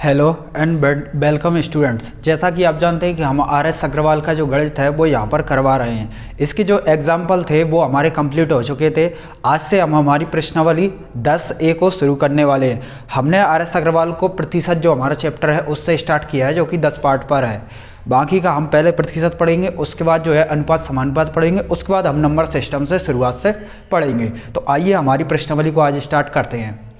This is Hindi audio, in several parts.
Hello and welcome students. जैसा कि आप जानते हैं कि हम आर.एस. अग्रवाल का जो गणित है वो यहाँ पर करवा रहे हैं। इसके जो एग्जाम्पल थे वो हमारे कंप्लीट हो चुके थे। आज से हम हमारी प्रश्नावली 10A को शुरू करने वाले हैं। हमने आर.एस. अग्रवाल को प्रतिशत जो हमारा चैप्टर है उससे स्टार्ट किया है, जो कि 10 पार्ट पर है। बाकी का हम पहले प्रतिशत पढ़ेंगे, उसके बाद जो है अनुपात समानुपात पढ़ेंगे, उसके बाद हम नंबर सिस्टम से शुरुआत से पढ़ेंगे। तो आइए हमारी प्रश्नावली को आज स्टार्ट करते हैं।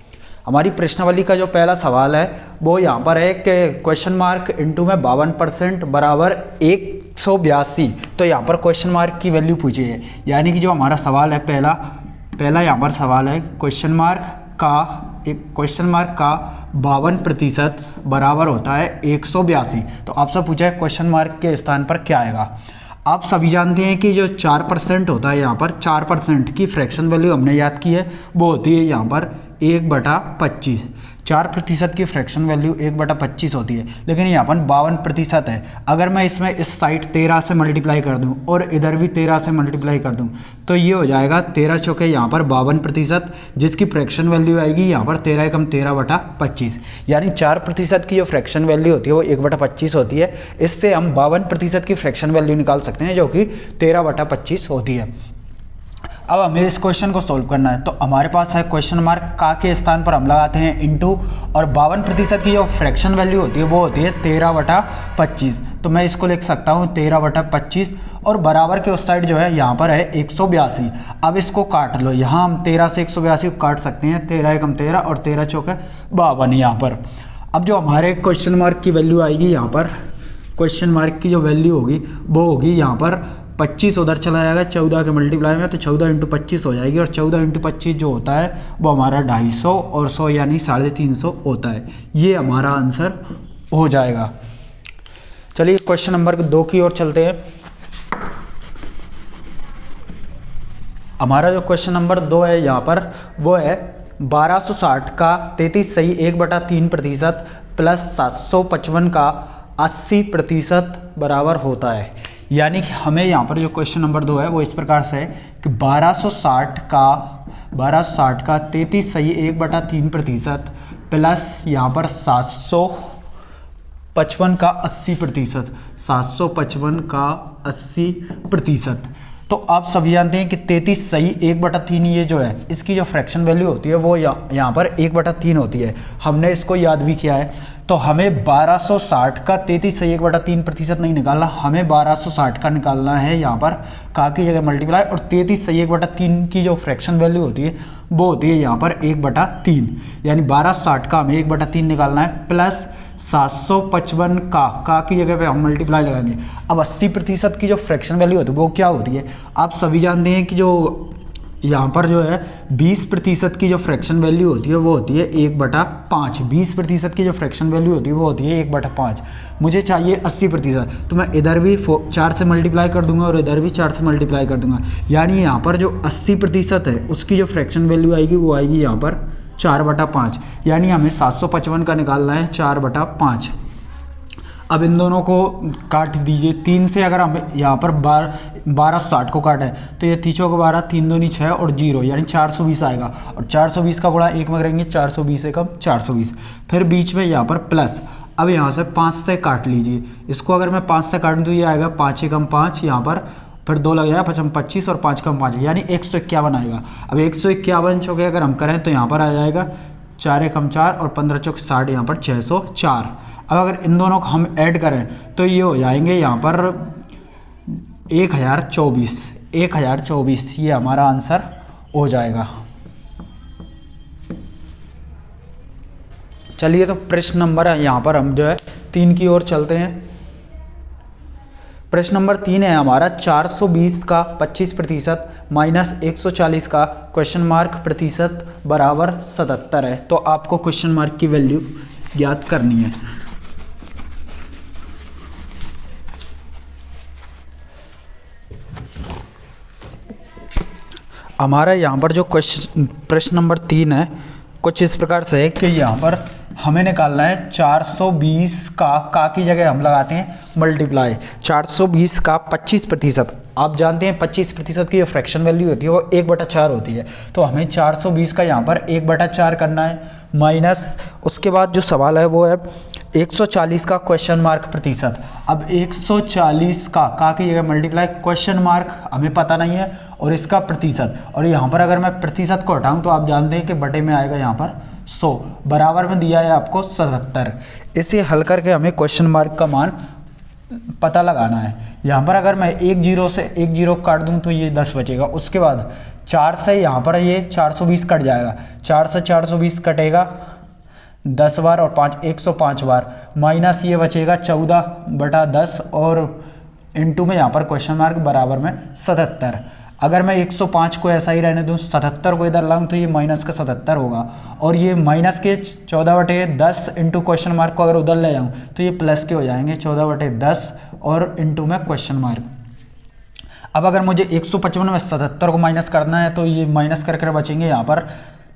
हमारी प्रश्नावली का जो पहला सवाल है वो यहाँ पर है कि क्वेश्चन मार्क इंटू में 52% बराबर 182। तो यहाँ पर क्वेश्चन मार्क की वैल्यू पूछी है, यानी कि जो हमारा सवाल है पहला यहाँ पर सवाल है क्वेश्चन मार्क का 52% बराबर होता है 182। तो आपसे पूछा है क्वेश्चन मार्क के स्थान पर क्या आएगा। आप सभी जानते हैं कि जो 4% होता है, यहाँ पर 4% की फ्रैक्शन वैल्यू हमने याद की है, वो होती है यहाँ पर 1/25। 4% की फ्रैक्शन वैल्यू 1/25 होती है, लेकिन यहाँ पर 52% है। अगर मैं इसमें इस साइड 13 से मल्टीप्लाई कर दूँ और इधर भी 13 से मल्टीप्लाई कर दूँ तो ये हो जाएगा 13 चौके यहाँ पर 52%, जिसकी फ्रैक्शन वैल्यू आएगी यहाँ पर 13 एकम 13/25। यानी 4% की जो फ्रैक्शन वैल्यू होती है वो 1/25 होती है। इससे हम 52% की फ्रैक्शन वैल्यू निकाल सकते हैं, जो कि 13/25 होती है। अब हमें इस क्वेश्चन को सोल्व करना है, तो हमारे पास है क्वेश्चन मार्क का के स्थान पर हम लगाते हैं इनटू, और 52% की जो फ्रैक्शन वैल्यू होती है वो होती है 13/25। तो मैं इसको लिख सकता हूँ 13/25, और बराबर के उस साइड जो है यहाँ पर है 182। अब इसको काट लो, यहाँ हम 13 से 182 को काट सकते हैं, 13 एकम 13 और 13 चौके 52 यहाँ पर। अब जो हमारे क्वेश्चन मार्क की वैल्यू आएगी, यहाँ पर क्वेश्चन मार्क की जो वैल्यू होगी वो होगी यहाँ पर 25 उधर चला जाएगा 14 के मल्टीप्लाई में, तो 14 × 25 हो जाएगी, और 14 × 25 जो होता है वो हमारा 250 और 100 यानी 350 होता है। ये हमारा आंसर हो जाएगा। चलिए क्वेश्चन नंबर 2 की ओर चलते हैं। हमारा जो क्वेश्चन नंबर 2 है यहाँ पर वो है 1260 का 33 सही 1/3% प्लस 755 का 80% बराबर होता है। यानी कि हमें यहाँ पर जो क्वेश्चन नंबर 2 है वो इस प्रकार से है कि 1260 का 33 सही 1/3% प्लस यहाँ पर 755 का 80%, 755 का 80%। तो आप सभी जानते हैं कि 33 सही 1/3 ये जो है इसकी जो फ्रैक्शन वैल्यू होती है वो यहाँ पर 1/3 होती है। हमने इसको याद भी किया है। तो हमें 1260 का 33 सही 1/3% नहीं निकालना, हमें 1260 का निकालना है यहाँ पर का की जगह मल्टीप्लाई, और 33 सही 1/3 की जो फ्रैक्शन वैल्यू होती है वो होती है यहाँ पर 1/3। यानी 1260 का हमें 1/3 निकालना है, प्लस 755 का की जगह पे हम मल्टीप्लाई लगाएंगे। अब 80% की जो फ्रैक्शन वैल्यू होती है वो क्या होती है, आप सभी जानते हैं कि जो यहाँ पर जो है 20% की जो फ्रैक्शन वैल्यू होती है वो होती है 1/5। 20% की जो फ्रैक्शन वैल्यू होती है वो होती है 1/5। मुझे चाहिए 80%, तो मैं इधर भी 4 से मल्टीप्लाई कर दूंगा और इधर भी 4 से मल्टीप्लाई कर दूंगा। यानी यहाँ पर जो 80% है उसकी जो फ्रैक्शन वैल्यू आएगी वो आएगी यहाँ पर 4/5। यानी हमें 755 का निकालना है 4/5। अब इन दोनों को काट दीजिए। 3 से अगर हम यहाँ पर 1260 को काटें तो ये 3 चौके 12, 3 दूनी 6 और 0 यानी 420 आएगा, और 420 का गुणा 1 में करेंगे 420 एकम 420। फिर बीच में यहाँ पर प्लस। अब यहाँ से 5 से काट लीजिए, इसको अगर मैं 5 से काटूँ तो ये आएगा 5 एकम 5, यहाँ पर फिर 2 लग जाएगा 5 25 और 5 कम 5 यानी 151 आएगा। अब 151 चौके अगर हम करें तो यहाँ पर आ जाएगा 4 एकम 4 और 15 चौक 60, यहाँ पर 604। अब अगर इन दोनों को हम ऐड करें तो ये हो जाएंगे यहाँ पर 1024। ये हमारा आंसर हो जाएगा। चलिए तो प्रश्न नंबर यहाँ पर हम जो है 3 की ओर चलते हैं। प्रश्न नंबर 3 है हमारा 420 का 25% माइनस 140 का क्वेश्चन मार्क प्रतिशत बराबर 77 है। तो आपको क्वेश्चन मार्क की वैल्यू ज्ञात करनी है। हमारा यहाँ पर जो प्रश्न नंबर 3 है कुछ इस प्रकार से है कि यहाँ पर हमें निकालना है 420 का की जगह हम लगाते हैं मल्टीप्लाई। 420 का 25%, आप जानते हैं 25% की जो फ्रैक्शन वैल्यू होती है वो 1/4 होती है। तो हमें 420 का यहाँ पर 1/4 करना है, माइनस उसके बाद जो सवाल है वो है 140 का क्वेश्चन मार्क प्रतिशत। अब 140 का की जगह मल्टीप्लाई क्वेश्चन मार्क हमें पता नहीं है और इसका प्रतिशत, और यहाँ पर अगर मैं प्रतिशत को हटाऊँ तो आप जानते हैं कि बटे में आएगा यहाँ पर 100, बराबर में दिया है आपको 77। इसे हल करके हमें क्वेश्चन मार्क का मान पता लगाना है। यहाँ पर अगर मैं एक जीरो से एक जीरो काट दूँ तो ये 10 बचेगा। उसके बाद 4 से यहाँ पर ये 420 कट जाएगा, 4 से 420 कटेगा 10 बार और 5 105 बार, माइनस ये बचेगा 14/10 और इनटू में यहाँ पर क्वेश्चन मार्क बराबर में 77। अगर मैं 105 को ऐसा ही रहने दूँ, 77 को इधर लाऊं तो ये माइनस का 77 होगा, और ये माइनस के 14/10 इंटू क्वेश्चन मार्क को अगर उधर ले जाऊँ तो ये प्लस के हो जाएंगे 14/10 और इंटू में क्वेश्चन मार्क। अब अगर मुझे 155 में 77 को माइनस करना है तो ये माइनस करके बचेंगे यहाँ पर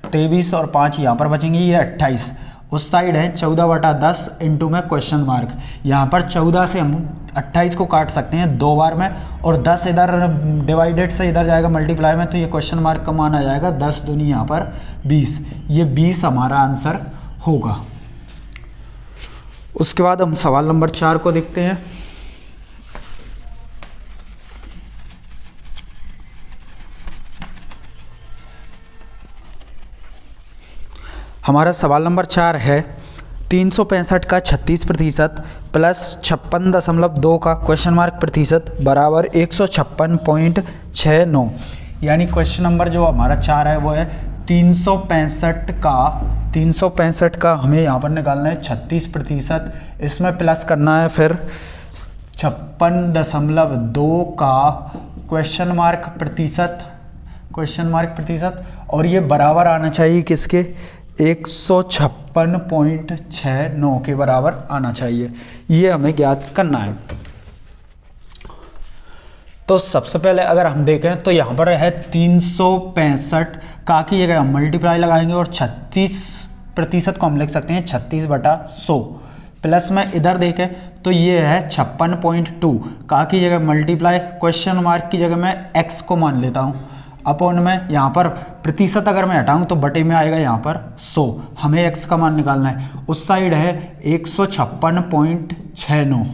23 और 5 यहाँ पर बचेंगे, ये 28 उस साइड है 14/10 इंटू में क्वेश्चन मार्क। यहाँ पर 14 से हम 28 को काट सकते हैं 2 बार में, और 10 इधर डिवाइडेड से इधर जाएगा मल्टीप्लाई में, तो ये क्वेश्चन मार्क का मान आ जाएगा 10 दूनी यहाँ पर 20, ये 20 हमारा आंसर होगा। उसके बाद हम सवाल नंबर 4 को देखते हैं। हमारा सवाल नंबर 4 है 365 का 36% प्लस 56.2 का क्वेश्चन मार्क प्रतिशत बराबर 156.69। यानी क्वेश्चन नंबर जो हमारा 4 है वो है 365 का हमें यहाँ पर निकालना है 36%, इसमें प्लस करना है फिर 56.2 का क्वेश्चन मार्क प्रतिशत, और ये बराबर आना चाहिए किसके, 156.69 के बराबर आना चाहिए। ये हमें ज्ञात करना है। तो सबसे पहले अगर हम देखें तो यहाँ पर है 365 का की जगह हम मल्टीप्लाई लगाएंगे और 36% को हम लिख सकते हैं 36/100, प्लस में इधर देखें तो ये है 56.2 का की जगह मल्टीप्लाई क्वेश्चन मार्क की जगह मैं x को मान लेता हूँ, अपॉन में यहाँ पर प्रतिशत अगर मैं हटाऊँ तो बटे में आएगा यहाँ पर 100, हमें x का मान निकालना है। उस साइड है 156.69।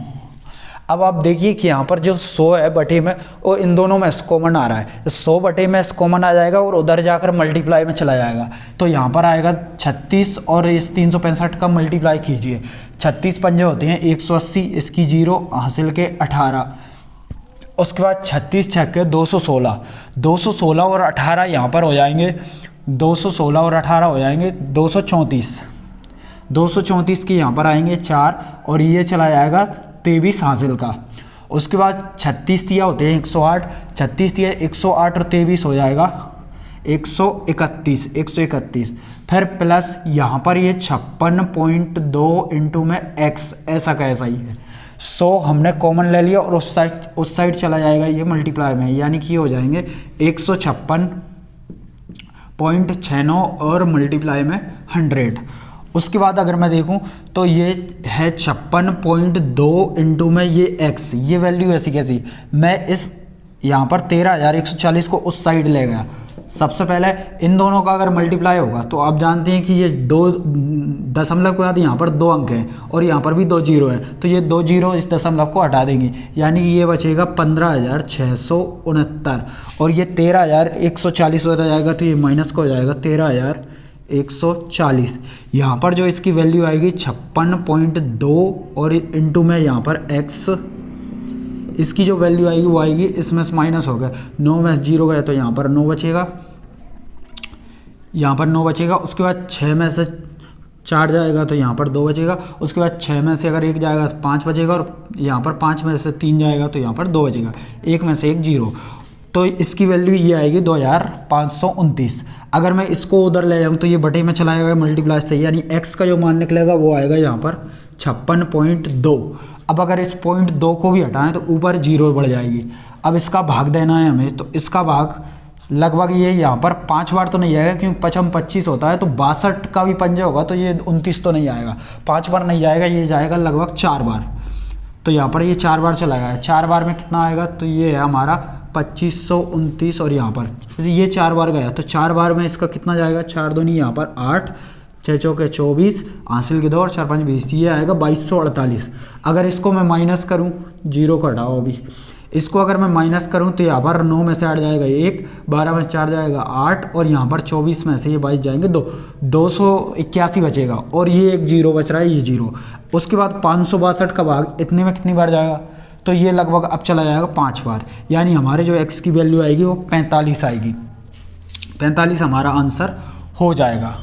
अब आप देखिए कि यहाँ पर जो 100 है बटे में, वो इन दोनों में कॉमन आ रहा है, 100 बटे में कॉमन आ जाएगा और उधर जाकर मल्टीप्लाई में चला जाएगा, तो यहाँ पर आएगा 36 और इस 365 का मल्टीप्लाई कीजिए, 36 पंजे होते हैं 180, इसकी 0 हासिल के 18, उसके बाद 36 छक्के 216 और 18 यहाँ पर हो जाएंगे, 216 और 18 हो जाएंगे 234 के यहाँ पर आएंगे 4 और ये चला जाएगा 23 हासिल का। उसके बाद 36 दिया होते हैं 108, 36 दिया 108 और 23 हो जाएगा 131, फिर प्लस यहाँ पर ये 56.2 इंटू में x, ऐसा का ऐसा ही है। 100 हमने कॉमन ले लिया और उस साइड चला जाएगा ये मल्टीप्लाई में, यानी कि हो जाएंगे 156.69 और मल्टीप्लाई में 100। उसके बाद अगर मैं देखूं तो ये है 56.2 इंटू में ये x, ये वैल्यू ऐसी कैसी, मैं इस यहाँ पर 13,140 को उस साइड ले गया। सबसे पहले इन दोनों का अगर मल्टीप्लाई होगा तो आप जानते हैं कि ये 2 दशमलव के बाद यहाँ पर 2 अंक हैं और यहाँ पर भी 2 जीरो हैं, तो ये 2 जीरो इस दशमलव को हटा देंगे, यानी कि ये बचेगा 15,669 और ये 13,140 हो जाएगा, तो ये माइनस का हो जाएगा 13,140। यहाँ पर जो इसकी वैल्यू आएगी 56.2 और इंटू में यहाँ पर x, इसकी जो वैल्यू आएगी वो आएगी, इसमें से माइनस हो गया 9 में 0 गया तो यहाँ पर 9 बचेगा, यहाँ पर 9 बचेगा। उसके बाद 6 में से 4 जाएगा तो यहाँ पर 2 बचेगा, उसके बाद 6 में से अगर 1 जाएगा तो 5 बचेगा और यहाँ पर 5 में से 3 जाएगा तो यहाँ पर 2 बचेगा, 1 में से 1 0, तो इसकी वैल्यू ये आएगी 2529। अगर मैं इसको उधर ले जाऊँ तो ये बटे में चला जाएगा मल्टीप्लाई से, यानी x का जो मान निकलेगा वो आएगा यहाँ पर 56.2। अब अगर इस 0.2 को भी हटाएं तो ऊपर 0 बढ़ जाएगी। अब इसका भाग देना है हमें, तो इसका भाग लगभग ये यहाँ पर 5 बार तो नहीं आएगा क्योंकि 5 25 होता है, तो 62 का भी पंजे होगा तो ये 29 तो नहीं आएगा, 5 बार नहीं जाएगा, ये जाएगा लगभग 4 बार, तो यहाँ पर ये 4 बार चला गया। 4 बार में कितना आएगा, तो ये है हमारा 2529 और यहाँ पर ये 4 बार गया, तो 4 बार में इसका कितना जाएगा, 4 दूनी यहाँ पर 8, 6 चौके 24, हासिल के 2 और 4 5 20, ये आएगा 2248। अगर इसको मैं माइनस करूँ, जीरो को हटाओ अभी, इसको अगर मैं माइनस करूँ तो यहाँ पर 9 में से 8 जाएगा 1, 12 में से 4 जाएगा 8, और यहाँ पर 24 में से ये 22 जाएंगे 2, 281 बचेगा, और ये एक जीरो बच रहा है, ये जीरो। उसके बाद 562 का भाग इतने में कितनी बार जाएगा, तो ये लगभग अब चला जाएगा 5 बार, यानी हमारे जो x की वैल्यू आएगी वो 45 आएगी। 45 हमारा आंसर हो जाएगा।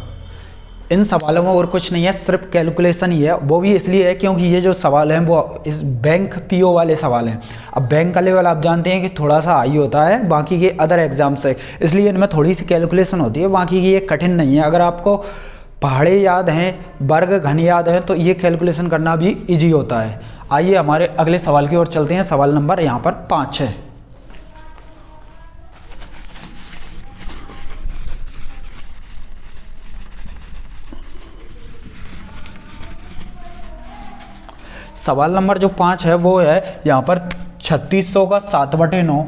इन सवालों में और कुछ नहीं है, सिर्फ कैलकुलेशन ही है। वो भी इसलिए है क्योंकि ये जो सवाल हैं वो इस बैंक पीओ वाले सवाल हैं। अब बैंक का लेवल आप जानते हैं कि थोड़ा सा हाई होता है बाकी के अदर एग्जाम से, इसलिए इनमें थोड़ी सी कैलकुलेशन होती है, बाकी की ये कठिन नहीं है। अगर आपको पहाड़े याद हैं, वर्ग घन याद हैं, तो ये कैलकुलेशन करना भी ईजी होता है। आइए हमारे अगले सवाल की ओर चलते हैं। सवाल नंबर यहाँ पर 5 है। सवाल नंबर जो 5 है वो है यहाँ पर 3600 का 7/9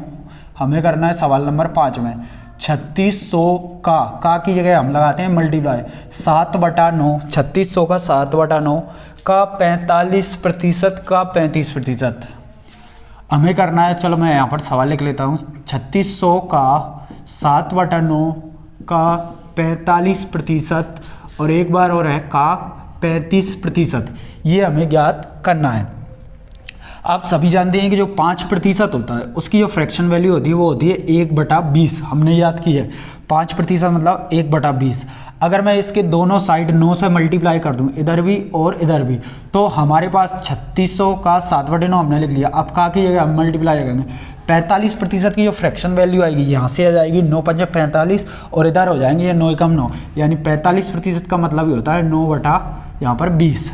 हमें करना है। सवाल नंबर 5 में 3600 का की जगह हम लगाते हैं मल्टीप्लाई 7/9, 3600 का 7/9 का 45% का 35% हमें करना है। चलो मैं यहाँ पर सवाल लिख लेता हूँ। 3600 का 7/9 का 45% और एक बार और है का 35%, ये हमें ज्ञात करना है। आप सभी जानते हैं कि जो 5% होता है उसकी जो फ्रैक्शन वैल्यू होती है वो होती है 1/20। हमने याद की है 5% मतलब 1/20। अगर मैं इसके दोनों साइड 9 से मल्टीप्लाई कर दूं, इधर भी और इधर भी, तो हमारे पास 3600 का 7/9 हमने लिख लिया। अब का की जगह हम मल्टीप्लाई करेंगे 45% की जो फ्रैक्शन वैल्यू आएगी यहाँ से आ जाएगी 9 5 45, और इधर हो जाएंगे ये 9 एकम 9, यानी 45% का मतलब ही होता है 9/20।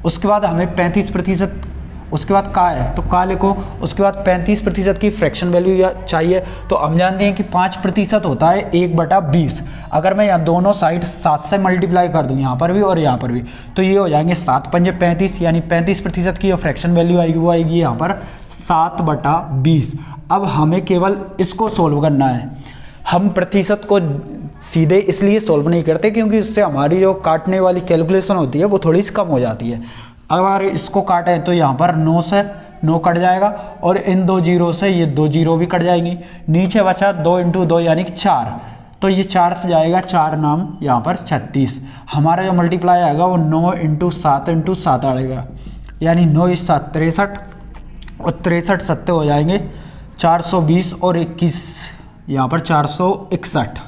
उसके बाद हमें 35%, उसके बाद का है तो का लिखो, उसके बाद 35% की फ्रैक्शन वैल्यू चाहिए। तो हम जानते हैं कि 5% होता है 1/20। अगर मैं यहाँ दोनों साइड 7 से मल्टीप्लाई कर दूँ, यहाँ पर भी और यहाँ पर भी, तो ये हो जाएंगे 7 5 35, यानी 35% की जो फ्रैक्शन वैल्यू आएगी वो आएगी यहाँ पर 7/20। अब हमें केवल इसको सोल्व करना है। हम प्रतिशत को सीधे इसलिए सोल्व नहीं करते क्योंकि इससे हमारी जो काटने वाली कैलकुलेशन होती है वो थोड़ी सी कम हो जाती है। अगर इसको काटे तो यहाँ पर 9 से 9 कट जाएगा, और इन 2 जीरो से ये 2 जीरो भी कट जाएंगी। नीचे बचा 2 × 2 यानी कि 4, तो ये 4 से जाएगा 4 नाम यहाँ पर 36। हमारा जो मल्टीप्लाई आएगा वो 9 × 7 × 7 आएगा, यानी 9 × 7 63, और 63 सत्ते हो जाएंगे 420, और 21 यहाँ पर 461।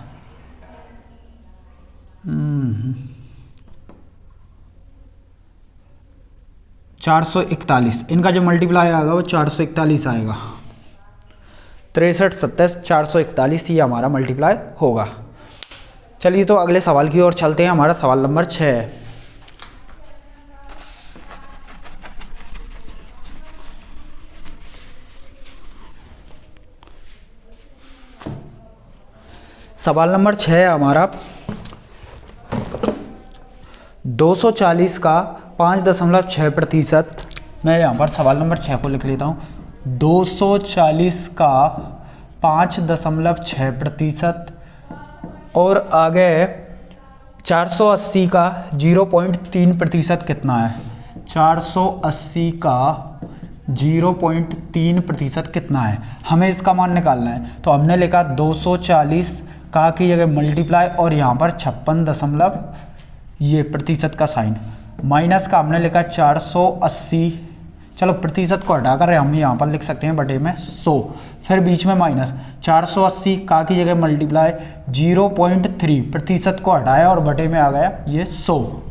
441, इनका जो मल्टीप्लाई आएगा वो 441 आएगा। 63 27 441 ही हमारा मल्टीप्लाई होगा। चलिए तो अगले सवाल की ओर चलते हैं। हमारा सवाल नंबर 6 है। सवाल नंबर 6 है हमारा 240 का 5.6%। मैं यहाँ पर सवाल नंबर 6 को लिख लेता हूँ। 240 का 5.6% और आगे 480 का 0.3% कितना है। 480 का 0.3% कितना है, हमें इसका मान निकालना है। तो हमने लिखा 240 का की जगह मल्टीप्लाई और यहाँ पर 56 ये प्रतिशत का साइन, माइनस का हमने लिखा 480। चलो प्रतिशत को हटाकर हम यहाँ पर लिख सकते हैं बटे में 100, फिर बीच में माइनस 480 का की जगह मल्टीप्लाई 0.3 प्रतिशत को हटाया और बटे में आ गया ये 100।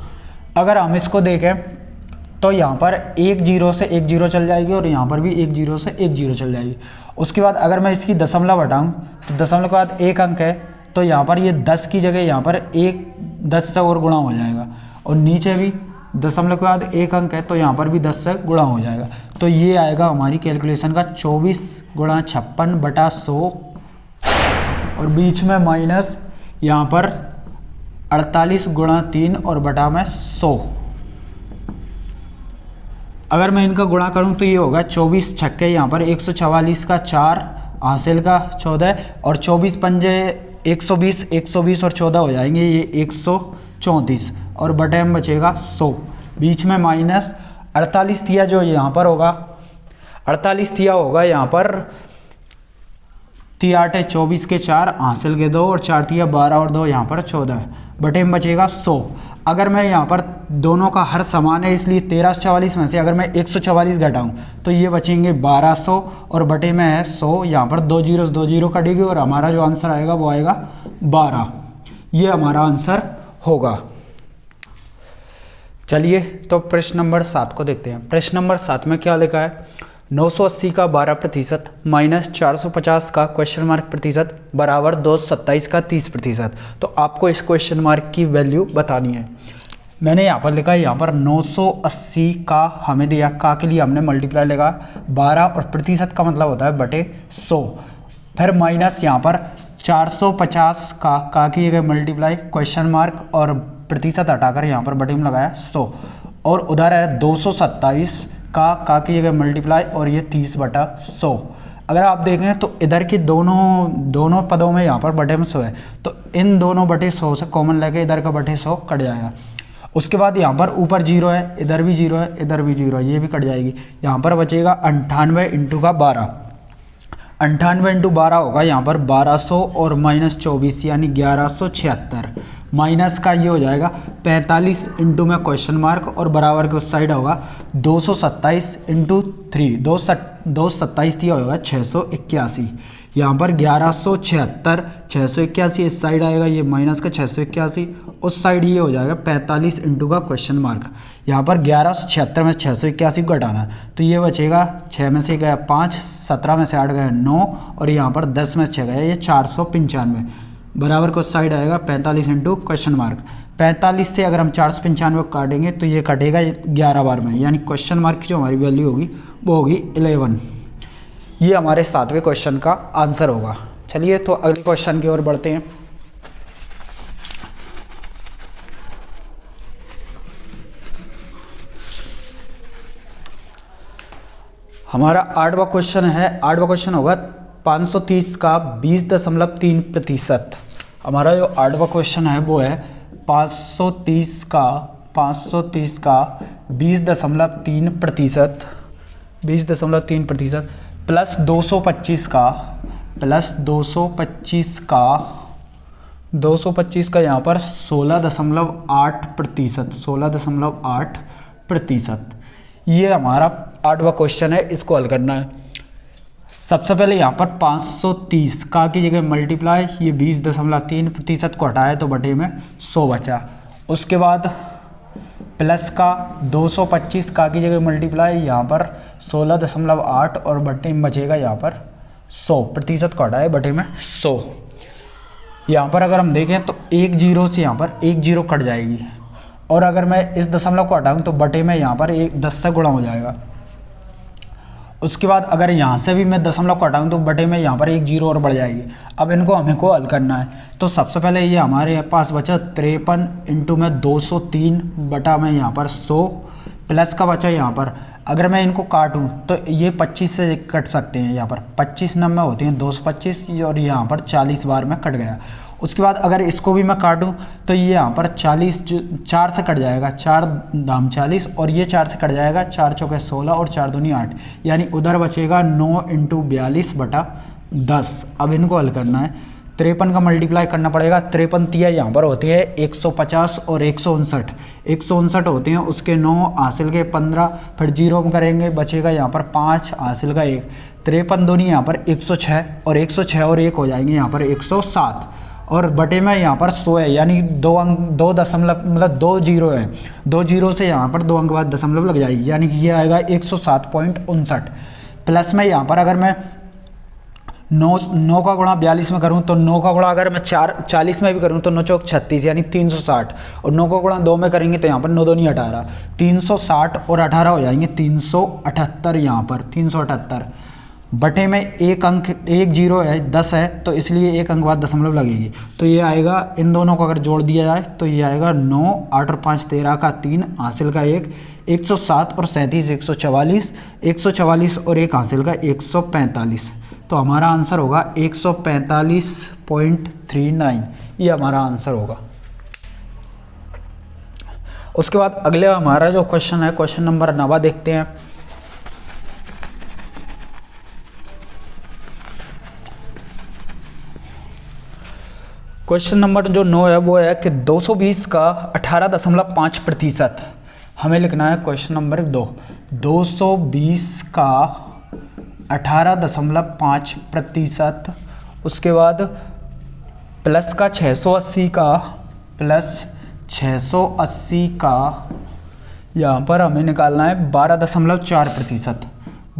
अगर हम इसको देखें तो यहाँ पर एक जीरो से एक जीरो चल जाएगी और यहाँ पर भी एक जीरो से एक जीरो चल जाएगी। उसके बाद अगर मैं इसकी दशमलव हटाऊँ तो दशमलव के बाद एक अंक है, तो यहाँ पर ये 10 की जगह यहाँ पर एक 10 से और गुणा हो जाएगा, और नीचे भी दशमलव के बाद एक अंक है तो यहाँ पर भी 10 से गुणा हो जाएगा। तो ये आएगा हमारी कैलकुलेशन का 24 × 56/100 और बीच में माइनस यहाँ पर 48 × 3 और बटा में 100। अगर मैं इनका गुणा करूँ तो ये होगा 24 छक्के यहाँ पर 144 का 4 हासिल का 14 और 24 पंजे 120 120 और 14 हो जाएंगे ये 134 और बटे में बचेगा 100, बीच में माइनस 48 दिया जो यहाँ पर होगा 48 दिया होगा यहाँ पर 3 8 24 के 4 हासिल के 2 और 4 दिया 12 और 2 यहाँ पर 14, बटे में बचेगा 100। अगर मैं यहाँ पर दोनों का हर समान है इसलिए 1344 में से अगर मैं 144 घटाऊँ तो ये बचेंगे 1200 और बटे में है 100, यहाँ पर 2 जीरो कटेगी और हमारा जो आंसर आएगा वो आएगा 12। ये हमारा आंसर होगा। चलिए तो प्रश्न नंबर 7 को देखते हैं। प्रश्न नंबर 7 में क्या लिखा है, 980 का 12% माइनस 450 का क्वेश्चन मार्क प्रतिशत बराबर 227 का 30%। तो आपको इस क्वेश्चन मार्क की वैल्यू बतानी है। मैंने यहाँ पर लिखा है, यहाँ पर 980 का हमें दिया, का के लिए हमने मल्टीप्लाई लगा 12 और प्रतिशत का मतलब होता है बटे 100, फिर माइनस यहाँ पर 450 का की जगह मल्टीप्लाई क्वेश्चन मार्क और प्रतिशत हटाकर यहाँ पर बटे में लगाया 100, और उधर है 227 का की जगह मल्टीप्लाई और ये 30/100। अगर आप देखें तो इधर की दोनों पदों में यहाँ पर बटे में 100 है, तो इन दोनों बटे 100 से कॉमन लेके इधर का बटे 100 कट जाएगा। उसके बाद यहाँ पर ऊपर 0 है, इधर भी 0 है, इधर भी 0 है, ये भी कट जाएगी। यहाँ पर बचेगा 98 इंटू का 12, 98 इंटू 12 होगा यहाँ पर 1200 और माइनस 24 यानी 1176, माइनस का ये हो जाएगा 45 इंटू में क्वेश्चन मार्क और बराबर के उस साइड होगा 227 इंटू 3, 227 दिया होगा 681, यहाँ पर 1176, 681 इस साइड आएगा, ये माइनस का 681, उस साइड ये हो जाएगा 45 इंटू का क्वेश्चन मार्क। यहाँ पर 1176 में 681 को घटाना तो ये बचेगा 6 में से गया 5, 17 में से 8 गया 9 और यहाँ पर 10 में से 6 गया ये 495, बराबर को साइड आएगा 45 इंटू क्वेश्चन मार्क। 45 से अगर हम 495 काटेंगे तो ये कटेगा 11 बार में, यानी क्वेश्चन मार्क की जो हमारी वैल्यू होगी वो होगी 11। ये हमारे 7वें क्वेश्चन का आंसर होगा। चलिए तो अगले क्वेश्चन की ओर बढ़ते हैं। हमारा 8वां क्वेश्चन है। 8वां क्वेश्चन होगा 530 का 20.3%। हमारा जो 8वां क्वेश्चन है वो है 530 का 20.3%, 20.3% प्लस 225 का यहाँ पर 16.8%। ये हमारा 8वां क्वेश्चन है, इसको हल करना है। सबसे पहले यहाँ पर 530 का की जगह मल्टीप्लाई, ये 20.3% को हटाया तो बटे में 100 बचा। उसके बाद प्लस का 225 का की जगह मल्टीप्लाई, यहाँ पर 16.8 और बटे में बचेगा यहाँ पर 100%, को हटाए बटे में 100। यहाँ पर अगर हम देखें तो 1 0 से यहाँ पर 1 0 कट जाएगी, और अगर मैं इस दशमलव को हटाऊँ तो बटे में यहाँ पर 10 से गुणा हो जाएगा। उसके बाद अगर यहाँ से भी मैं दशमलव को हटाऊँ तो बटे में यहाँ पर 1 0 और बढ़ जाएगी। अब इनको हमें को हल करना है, तो सबसे पहले ये हमारे पास बचा 53 इंटू में 203 बटा में यहाँ पर 100 प्लस का बचा यहाँ पर। अगर मैं इनको काटूँ तो ये 25 से कट सकते हैं, यहाँ पर 25 नंबर होती हैं 225 और यहाँ पर 40 बार में कट गया। उसके बाद अगर इसको भी मैं काटूं तो ये यहाँ पर 40 4 से कट जाएगा, 4 दाम 40 और ये 4 से कट जाएगा, 4 चौके 16 और 4 दूनी 8, यानी उधर बचेगा 9 इंटू 42 बटा 10। अब इनको हल करना है। 53 का मल्टीप्लाई करना पड़ेगा। 53 तिया यहाँ पर होती है 150 और 159 होते हैं, उसके 9 हासिल के 15, फिर 0 में करेंगे बचेगा यहाँ पर 5 हासिल का 1। 53 दूनी यहाँ पर 106 और 106 और 1 हो जाएंगे यहाँ पर 107 और बटे में यहाँ पर 100 है, यानी 2 अंक 2 दशमलव मतलब 2 0 है, 2 0 से यहाँ पर 2 अंक बाद दशमलव लग जाएगी, यानी कि ये आएगा 107.59। प्लस में यहाँ पर अगर मैं 9 का गुणा 42 में करूँ तो 9 का गुणा अगर मैं 40 में भी करूँ तो 9 चौक 36 यानी 360, और 9 का गुणा 2 में करेंगे तो यहाँ पर 9 दूनी 18, 360 और 18 हो जाएंगे 378, यहाँ पर 378 बटे में 1 अंक 1 0 है 10 है तो इसलिए 1 अंक बाद दशमलव लगेगी, तो ये आएगा। इन दोनों को अगर जोड़ दिया जाए तो ये आएगा 9 8 और 5 13 का 3 हासिल का 1, 107 और 37 144 और 1 हासिल का 145, तो हमारा आंसर होगा 145.39। ये हमारा आंसर होगा। उसके बाद अगले हमारा जो क्वेश्चन है, क्वेश्चन नंबर 9 देखते हैं। क्वेश्चन नंबर जो 9 है वो है कि 220 का 18.5%, हमें लिखना है क्वेश्चन नंबर 2। 220 का 18.5%, उसके बाद प्लस का 680 का यहाँ पर हमें निकालना है 12.4%,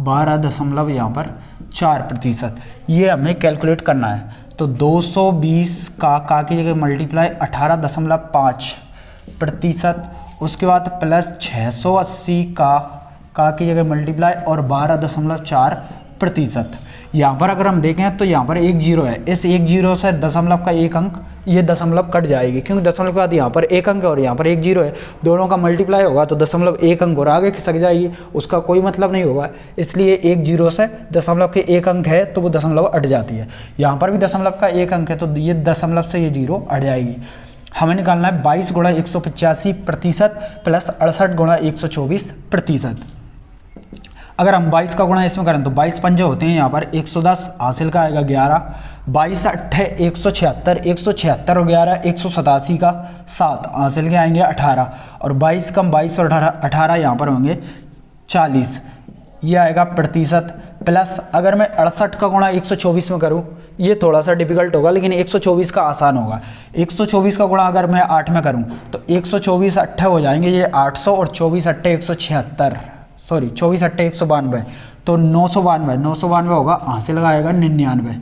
12.4%, ये हमें कैलकुलेट करना है। तो 220 का की जगह मल्टीप्लाई 18.5%, उसके बाद प्लस 680 का की जगह मल्टीप्लाई और 12.4%। यहाँ पर अगर हम देखें तो यहाँ पर एक जीरो है, इस एक जीरो से दशमलव का एक अंक, ये दशमलव कट जाएगी क्योंकि दशमलव के बाद यहाँ पर एक अंक है और यहाँ पर एक जीरो है, दोनों का मल्टीप्लाई होगा तो दशमलव एक अंक और आगे खिसक जाएगी, उसका कोई मतलब नहीं होगा। इसलिए एक जीरो से दशमलव के एक अंक है तो वो दशमलव हट जाती है। यहाँ पर भी दशमलव का एक अंक है तो ये दशमलव से ये जीरो हट जाएगी। हमें निकालना है 22 गुणा 185% प्लस 68 गुणा 124%। अगर हम 22 का गुणा इसमें करें तो 22 पंजे होते हैं यहाँ पर 110, हासिल का आएगा 11, 22 अट्ठे 176, 176 और 11 187 का 7, हासिल के आएंगे 18 और 22 कम 22 और 18 यहाँ पर होंगे 40, ये आएगा प्रतिशत। प्लस अगर मैं 68 का गुणा 124 में करूँ, ये थोड़ा सा डिफिकल्ट होगा लेकिन 124 का आसान होगा। 124 का गुणा अगर मैं 8 में करूँ तो 124 अट्ठे हो जाएंगे ये 800 और 24 अट्ठे 176, सॉरी 24 अट्ठे 192, तो 992 होगा, हासिल लगाएगा 99।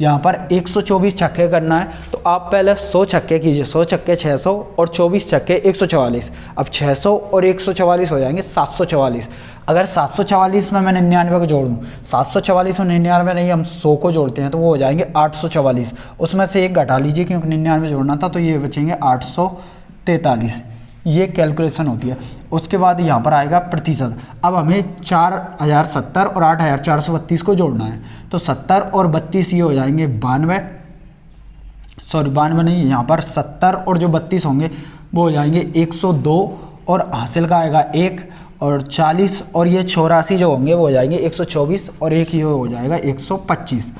यहाँ पर 124 छक्के करना है तो आप पहले 100 छक्के कीजिए, 100 छक्के 600 और 24 छक्के 144। अब 600 और 144 हो जाएंगे 744। अगर 744 में मैं 99 को जोड़ूँ, 744 में 99 नहीं, हम 100 को जोड़ते हैं तो वो हो जाएंगे 844। उसमें से एक घटा लीजिए क्योंकि 99 जोड़ना था तो ये बचेंगे 843। ये कैलकुलेशन होती है। उसके बाद यहाँ पर आएगा प्रतिशत। अब हमें 4070 और 8432 को जोड़ना है तो 70 और 32 ये हो जाएंगे 92, सॉरी 92 नहीं, यहाँ पर 70 और जो 32 होंगे वो हो जाएंगे 102 और हासिल का आएगा 1 और 40 और ये 84 जो होंगे वो हो जाएंगे 124 और एक ये हो जाएगा 125।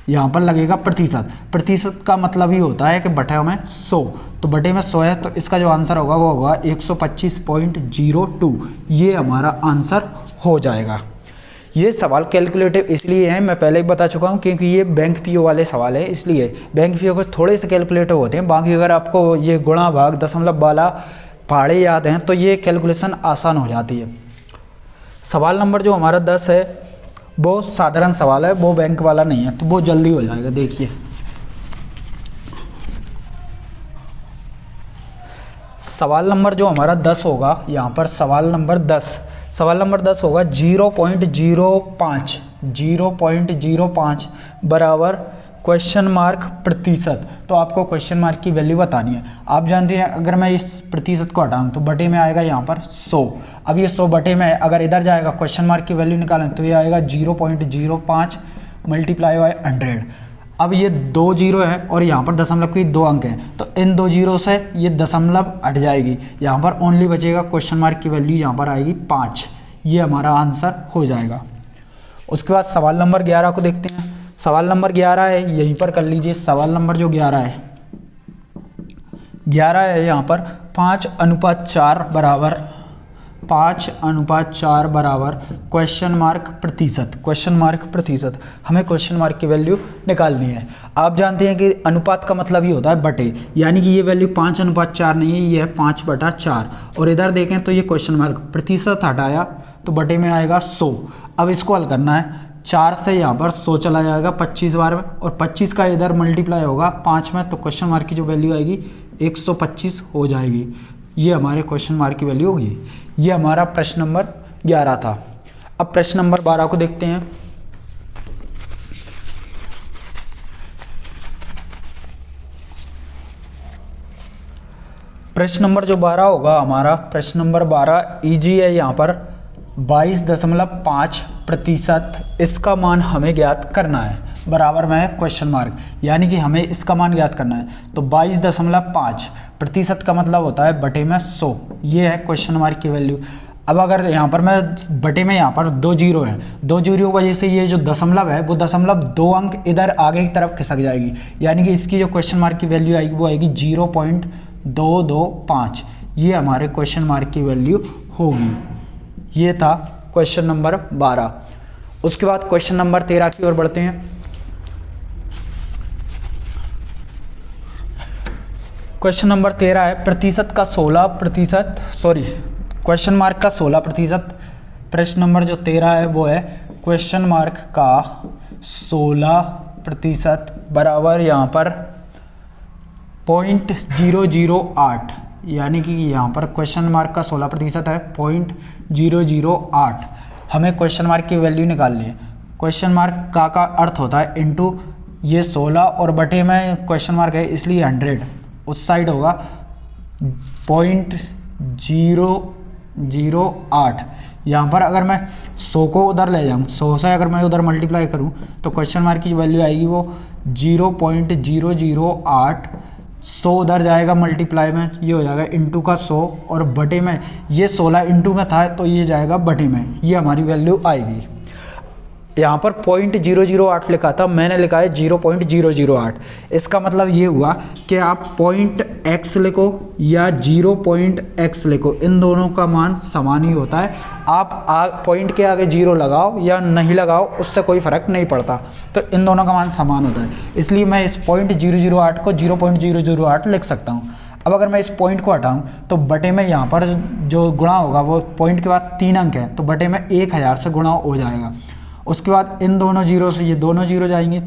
यहाँ पर लगेगा प्रतिशत। प्रतिशत का मतलब ही होता है कि बटे में 100, तो बटे में 100 है तो इसका जो आंसर होगा वो होगा 125.02। ये हमारा आंसर हो जाएगा। ये सवाल कैलकुलेटिव इसलिए है, मैं पहले ही बता चुका हूँ क्योंकि ये बैंक पीओ वाले सवाल है, इसलिए बैंक पीओ के थोड़े से कैलकुलेटिव होते हैं। बाकी अगर आपको ये गुणा भाग दशमलव वाला पहाड़े याद हैं तो ये कैलकुलेशन आसान हो जाती है। सवाल नंबर जो हमारा 10 है वो साधारण सवाल है, वो बैंक वाला नहीं है तो वो जल्दी हो जाएगा। देखिए सवाल नंबर जो हमारा 10 होगा, यहाँ पर सवाल नंबर 10 होगा 0.05 बराबर क्वेश्चन मार्क प्रतिशत। तो आपको क्वेश्चन मार्क की वैल्यू बतानी है। आप जानते हैं अगर मैं इस प्रतिशत को हटाऊँ तो बटे में आएगा यहाँ पर 100। अब ये 100 बटे में अगर इधर जाएगा क्वेश्चन मार्क की वैल्यू निकालें तो ये आएगा 0.05 मल्टीप्लाई बाय 100। अब ये 2 जीरो है और यहाँ पर दशमलव की 2 अंक हैं तो इन 2 जीरो से ये दशमलव हट जाएगी, यहाँ पर ओनली बचेगा क्वेश्चन मार्क की वैल्यू यहाँ पर आएगी 5। ये हमारा आंसर हो जाएगा। उसके बाद सवाल नंबर 11 को देखते हैं। सवाल नंबर 11 है, यहीं पर कर लीजिए। सवाल नंबर जो 11 है यहाँ पर 5:4 बराबर क्वेश्चन मार्क प्रतिशत। हमें क्वेश्चन मार्क की वैल्यू निकालनी है। आप जानते हैं कि अनुपात का मतलब ही होता है बटे, यानी कि ये वैल्यू 5:4 नहीं है, ये है 5/4। और इधर देखें तो ये क्वेश्चन मार्क प्रतिशत हटाया तो बटे में आएगा 100। अब इसको हल करना है, 4 से यहाँ पर 100 चला जाएगा 25 बार में और 25 का इधर मल्टीप्लाई होगा 5 में तो क्वेश्चन मार्क की जो वैल्यू आएगी 125 हो जाएगी। ये हमारे क्वेश्चन मार्क की वैल्यू होगी। ये हमारा प्रश्न नंबर 11 था। अब प्रश्न नंबर 12 को देखते हैं। प्रश्न नंबर जो 12 होगा हमारा, प्रश्न नंबर 12 इजी है। यहाँ पर 22.5% इसका मान हमें ज्ञात करना है। बराबर में है क्वेश्चन मार्क, यानी कि हमें इसका मान ज्ञात करना है। तो 22.5% का मतलब होता है बटे में 100, ये है क्वेश्चन मार्क की वैल्यू। अब अगर यहाँ पर मैं बटे में, यहाँ पर 2 जीरो है, 2 जीरो की वजह से ये जो दशमलव है वो दशमलव 2 अंक इधर आगे की तरफ खिसक जाएगी, यानी कि इसकी जो क्वेश्चन मार्क की वैल्यू आएगी वो आएगी 0.225, ये हमारे क्वेश्चन मार्क की वैल्यू होगी। ये था क्वेश्चन नंबर 12। उसके बाद क्वेश्चन नंबर 13 की ओर बढ़ते हैं। क्वेश्चन नंबर 13 है प्रतिशत का 16%, सॉरी क्वेश्चन मार्क का 16%। प्रश्न नंबर जो 13 है वो है क्वेश्चन मार्क का 16% बराबर यहाँ पर 0.008, यानी कि यहाँ पर क्वेश्चन मार्क का 16% है 0.008। हमें क्वेश्चन मार्क की वैल्यू निकालनी है। क्वेश्चन मार्क का अर्थ होता है इनटू ये 16 और बटे में क्वेश्चन मार्क है इसलिए 100, उस साइड होगा 0.008। यहाँ पर अगर मैं 100 को उधर ले जाऊँ, 100 से अगर मैं उधर मल्टीप्लाई करूँ तो क्वेश्चन मार्क की वैल्यू आएगी वो 0.008। 100 उधर जाएगा मल्टीप्लाई में, ये हो जाएगा इंटू का 100 और बटे में ये 16 इंटू में था तो ये जाएगा बटे में, ये हमारी वैल्यू आएगी। यहाँ पर 0.008 लिखा था, मैंने लिखा है 0.008। इसका मतलब ये हुआ कि आप .x लिखो या 0.x लिखो, इन दोनों का मान समान ही होता है। आप पॉइंट के आगे 0 लगाओ या नहीं लगाओ उससे कोई फ़र्क नहीं पड़ता, तो इन दोनों का मान समान होता है, इसलिए मैं इस .008 को 0.008 लिख सकता हूँ। अब अगर मैं इस पॉइंट को हटाऊँ तो बटे में यहाँ पर जो गुणा होगा वो पॉइंट के बाद 3 अंक है तो बटे में 1000 से गुणा हो जाएगा। उसके बाद इन दोनों जीरो से ये दोनों जीरो जाएंगे,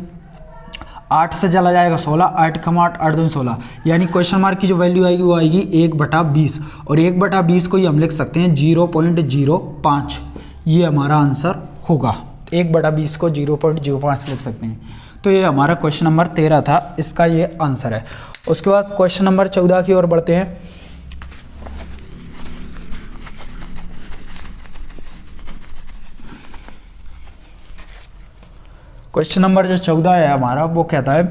8 से चला जाएगा 16, 8 कम 8 8 दूनी 16, यानी क्वेश्चन मार्क की जो वैल्यू आएगी वो आएगी 1/20 और 1/20 को ही हम लिख सकते हैं 0.05, ये हमारा आंसर होगा। 1/20 को 0.05 लिख सकते हैं। तो ये हमारा क्वेश्चन नंबर 13 था, इसका ये आंसर है। उसके बाद क्वेश्चन नंबर 14 की ओर बढ़ते हैं। क्वेश्चन नंबर जो 14 है हमारा वो कहता है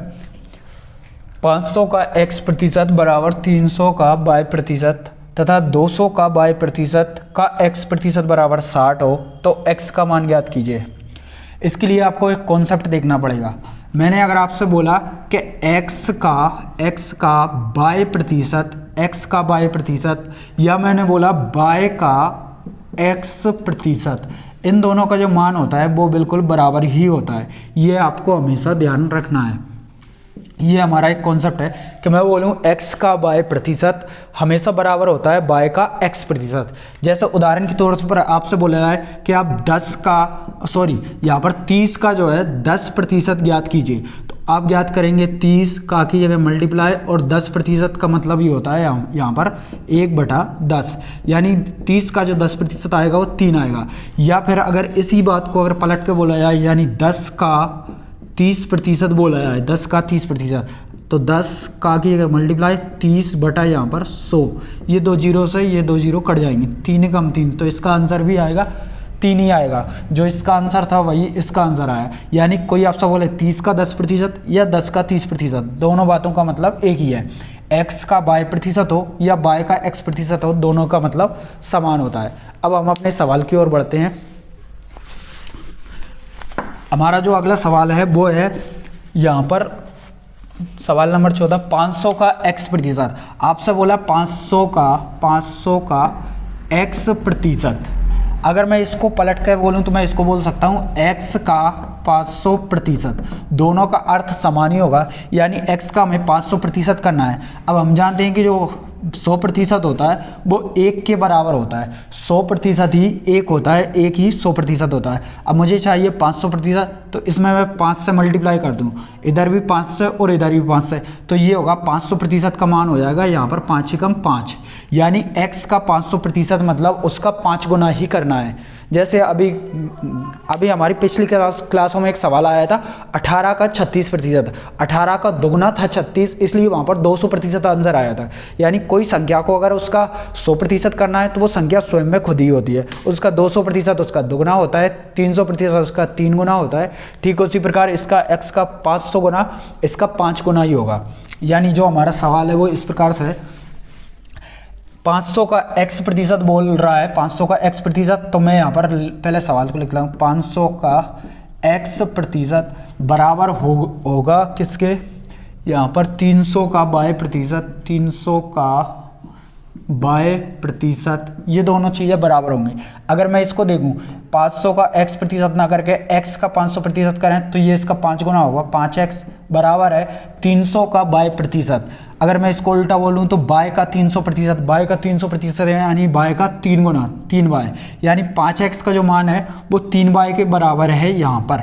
500 का x% बराबर 300 का y% तथा 200 का y% का x% बराबर 60 हो तो x का मान ज्ञात कीजिए। इसके लिए आपको एक कॉन्सेप्ट देखना पड़ेगा। मैंने अगर आपसे बोला कि x का y% या मैंने बोला y का x%, इन दोनों का जो मान होता है वो बिल्कुल बराबर ही होता है, ये आपको हमेशा ध्यान रखना है। ये हमारा एक कॉन्सेप्ट है कि मैं बोलूँ x का y% हमेशा बराबर होता है y का x%। जैसे उदाहरण के तौर पर आपसे बोला जाए कि आप 30 का जो है 10% ज्ञात कीजिए, तो आप ज्ञात करेंगे 30 का की जगह मल्टीप्लाई और 10% का मतलब ये होता है यहाँ पर 1/10, यानी 30 का जो 10% आएगा वो 3 आएगा। या फिर अगर इसी बात को अगर पलट के बोला जाए यानी 10 का 30% बोला जाए, 10 का 30%, तो 10 का की अगर मल्टीप्लाई 30 बटा यहाँ पर 100, ये 2 जीरो से ये 2 जीरो कट जाएंगे, 3 कम 3, तो इसका आंसर भी आएगा 3 ही आएगा। जो इसका आंसर था वही इसका आंसर आया। यानी कोई आपसे बोले 30 का 10% या 10 का 30%, दोनों बातों का मतलब एक ही है। x का y% हो या y का x% हो, दोनों का मतलब समान होता है। अब हम अपने सवाल की ओर बढ़ते हैं। हमारा जो अगला सवाल है वो है यहाँ पर सवाल नंबर 14, 500 का x%। आपसे बोला 500 का x%। अगर मैं इसको पलट कर बोलूँ तो मैं इसको बोल सकता हूँ x का 500%, दोनों का अर्थ समान ही होगा, यानी x का हमें 500% करना है। अब हम जानते हैं कि जो 100% होता है वो 1 के बराबर होता है, 100% ही 1 होता है, 1 ही 100% होता है। अब मुझे चाहिए 500%, तो इसमें मैं 5 से मल्टीप्लाई कर दूँ, इधर भी 5 से और इधर भी 5 से, तो ये होगा 500% का मान हो जाएगा यहाँ पर 5 ही कम 5, यानी x का 500% मतलब उसका 5 गुना ही करना है। जैसे अभी हमारी पिछली क्लासों में एक सवाल आया था 18 का 36%, 18 का दुगना था 36, इसलिए वहाँ पर 200% आंसर आया था। यानी कोई संख्या को अगर उसका 100% करना है तो वो संख्या स्वयं में खुद ही होती है, उसका 200% उसका दुगना होता है, 300% उसका 3 गुना होता है। ठीक उसी प्रकार इसका x का 500 गुना इसका 5 गुना ही होगा। यानी जो हमारा सवाल है वो इस प्रकार से है, 500 का x% बोल रहा है, 500 का x%, तो मैं यहाँ पर पहले सवाल को लिखता हूँ, 500 का x% बराबर होगा किसके, यहाँ पर 300 का y%, 300 का y%, ये दोनों चीज़ें बराबर होंगी। अगर मैं इसको देखूँ 500 का x% ना करके x का 500% करें तो ये इसका 5 गुना होगा, 5x बराबर है 300 का y%। अगर मैं इसको उल्टा बोलूँ तो y का 300%, y का 300% है यानी y का 3 गुना 3y, यानी 5x का जो मान है वो 3y के बराबर है यहाँ पर।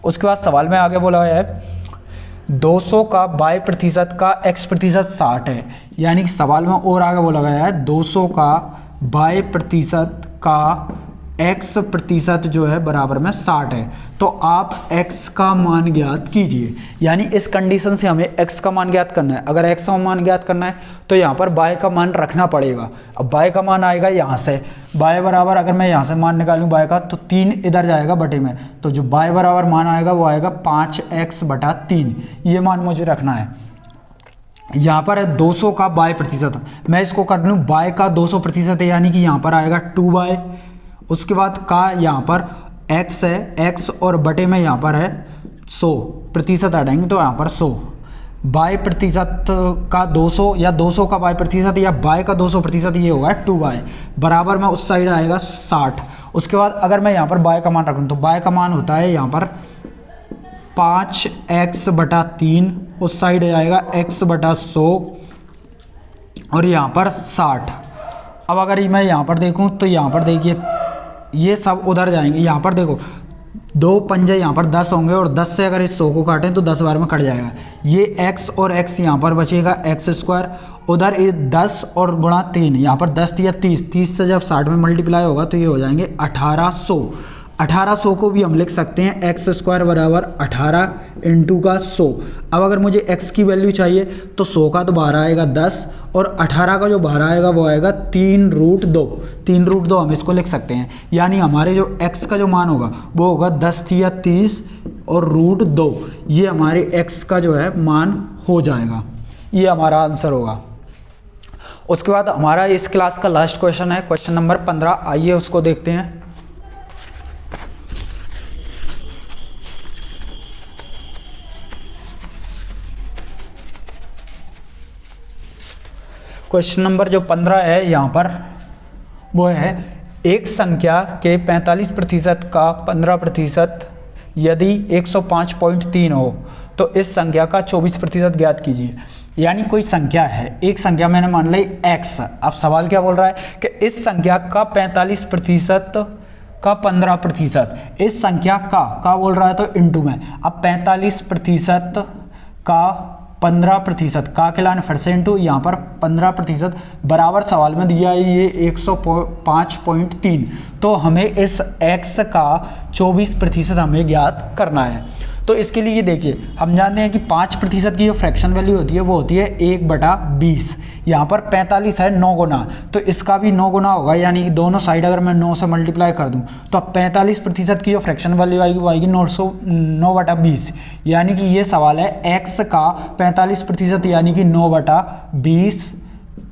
उसके बाद सवाल में आगे बोला है 200 का y% का x% 60 है, यानी सवाल में और आगे बोला गया है 200 का y% का x% जो है बराबर में 60 है। तो आप x का मान ज्ञात कीजिए, यानी इस कंडीशन से हमें x का मान ज्ञात करना है। अगर x का मान ज्ञात करना है तो यहाँ पर y का मान रखना पड़ेगा। अब y का मान आएगा यहाँ से, y बराबर, अगर मैं यहाँ से मान निकालूँ y का तो 3 इधर जाएगा बटे में, तो जो y बराबर मान आएगा वो आएगा 5x/3, ये मान मुझे रखना है। यहाँ पर है 200 का y%, मैं इसको कर लूँ y का 200% है, यानी कि यहाँ पर आएगा 2y। उसके बाद का यहाँ पर x है, x और बटे में यहाँ पर है 100% हटाएंगे तो यहाँ पर 100, y% का 200 या 200 का y% या y का 200% ये होगा 2y, बराबर में उस साइड आएगा 60। उसके बाद अगर मैं यहाँ पर y का मान रखूँ तो y का मान होता है यहाँ पर 5x/3, उस साइड आएगा x/100 और यहाँ पर 60। अब अगर मैं यहाँ पर देखूँ तो यहाँ पर देखिए ये सब उधर जाएंगे, यहाँ पर देखो 2 पंजे यहाँ पर 10 होंगे और 10 से अगर इस 100 को काटें तो 10 बार में कट जाएगा। ये x और x यहाँ पर बचेगा x², उधर 10 और गुणा 3, यहाँ पर 10 या 30 से जब 60 में मल्टीप्लाई होगा तो ये हो जाएंगे 1800। 1800 को भी हम लिख सकते हैं x² बराबर 18 इंटू का 100। अब अगर मुझे x की वैल्यू चाहिए तो 100 का तो बाहर आएगा 10 और 18 का जो बाहर आएगा वो आएगा 3√2। 3√2 हम इसको लिख सकते हैं, यानी हमारे जो x का जो मान होगा वो होगा 10 या 30 और √2, ये हमारे x का जो है मान हो जाएगा, ये हमारा आंसर होगा। उसके बाद हमारा इस क्लास का लास्ट क्वेश्चन है क्वेश्चन नंबर 15, आइए उसको देखते हैं। क्वेश्चन नंबर जो 15 है यहाँ पर वो है एक संख्या के 45% का 15% यदि 105.3 हो तो इस संख्या का 24% ज्ञात कीजिए। यानी कोई संख्या है, एक संख्या मैंने मान ली x। अब सवाल क्या बोल रहा है कि इस संख्या का 45% का 15%, इस संख्या का बोल रहा है तो इंटू में। अब 45% का 15% का के लाने फिर से इंटू, यहाँ पर 15% बराबर सवाल में दिया है ये 105.3, तो हमें इस x का 24% हमें ज्ञात करना है। तो इसके लिए देखिए हम जानते हैं कि 5% की जो फ्रैक्शन वैल्यू होती है वो होती है 1/20। यहाँ पर 45 है 9 गुना, तो इसका भी 9 गुना होगा, यानी कि दोनों साइड अगर मैं 9 से मल्टीप्लाई कर दूँ तो अब 45% की जो फ्रैक्शन वैल्यू आएगी वो आएगी 9/20। यानी कि ये सवाल है x का 45% यानी कि 9/20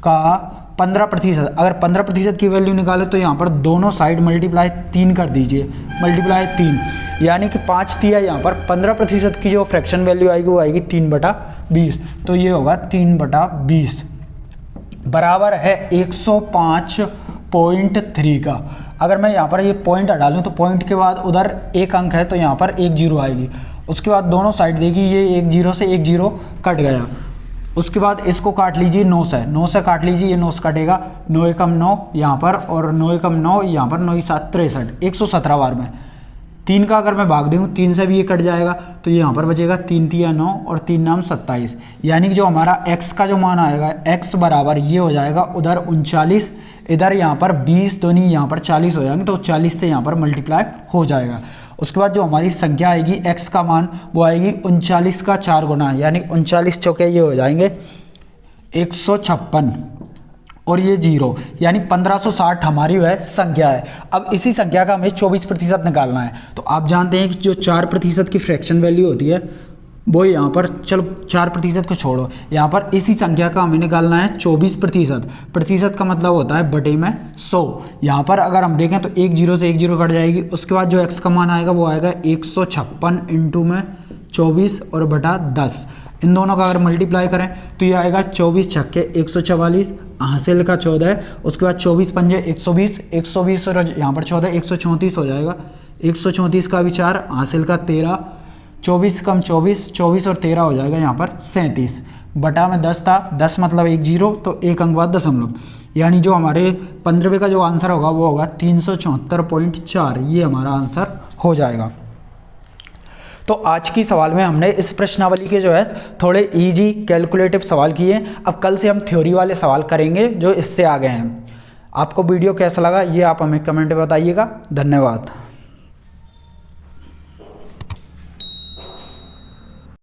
का 15%। अगर 15% की वैल्यू निकाले तो यहाँ पर दोनों साइड मल्टीप्लाई 3 कर दीजिए, मल्टीप्लाई 3, यानी कि 5 दिया, यहाँ पर 15% की जो फ्रैक्शन वैल्यू आएगी वो आएगी 3/20, तो ये होगा 3/20 बराबर है 105.3 का। अगर मैं यहाँ पर ये पॉइंट हटा लूँ तो पॉइंट के बाद उधर एक अंक है तो यहाँ पर 1 0 आएगी। उसके बाद दोनों साइड देखिए ये 1 0 से 1 0 कट गया। उसके बाद इसको काट लीजिए 9 से काट लीजिए, ये 9 से कटेगा, 9 एकम 9 यहाँ पर और 9 एकम 9 यहाँ पर, 9 7 63, 117 बार में 3 का अगर मैं भाग दूँ 3 से भी ये कट जाएगा, तो यहाँ पर बचेगा 3 तिया 9 और 3 नाम 27, यानी कि जो हमारा x का जो मान आएगा x बराबर ये हो जाएगा उधर 39, इधर यहाँ पर 20 दूनी यहाँ पर 40 हो जाएंगे, तो 40 से यहाँ पर मल्टीप्लाई हो जाएगा। उसके बाद जो हमारी संख्या आएगी x का मान वो आएगी 39 का 4 गुना, यानी 39 चौके ये हो जाएंगे 156 और ये 0, यानी 1560 हमारी वह संख्या है। अब इसी संख्या का हमें 24% निकालना है। तो आप जानते हैं कि जो 4% की फ्रैक्शन वैल्यू होती है वो यहाँ पर, चलो 4% को छोड़ो, यहाँ पर इसी संख्या का हमें निकालना है 24%। प्रतिशत का मतलब होता है बटे में 100। यहाँ पर अगर हम देखें तो 1 0 से 1 0 कट जाएगी। उसके बाद जो x का मान आएगा वो आएगा 156 इंटू में 24 और बटा 10। इन दोनों का अगर मल्टीप्लाई करें तो ये आएगा 24 छक्के 144, हासिल का 14 है। उसके बाद 24 पंजे 120, 120 और यहाँ पर 14 134 हो जाएगा। 134 का भी 4, हासिल का 13, 24 कम 24, 24 और 13 हो जाएगा यहाँ पर 37। बटा में 10 था, 10 मतलब 1 0, तो 1 अंक बाद दशमलव, यानी जो हमारे 15वें का जो आंसर होगा वो होगा 374.4। ये हमारा आंसर हो जाएगा। तो आज की सवाल में हमने इस प्रश्नावली के जो है थोड़े इजी कैलकुलेटिव सवाल किए। अब कल से हम थ्योरी वाले सवाल करेंगे जो इससे आगे हैं। आपको वीडियो कैसा लगा ये आप हमें कमेंट में बताइएगा। धन्यवाद।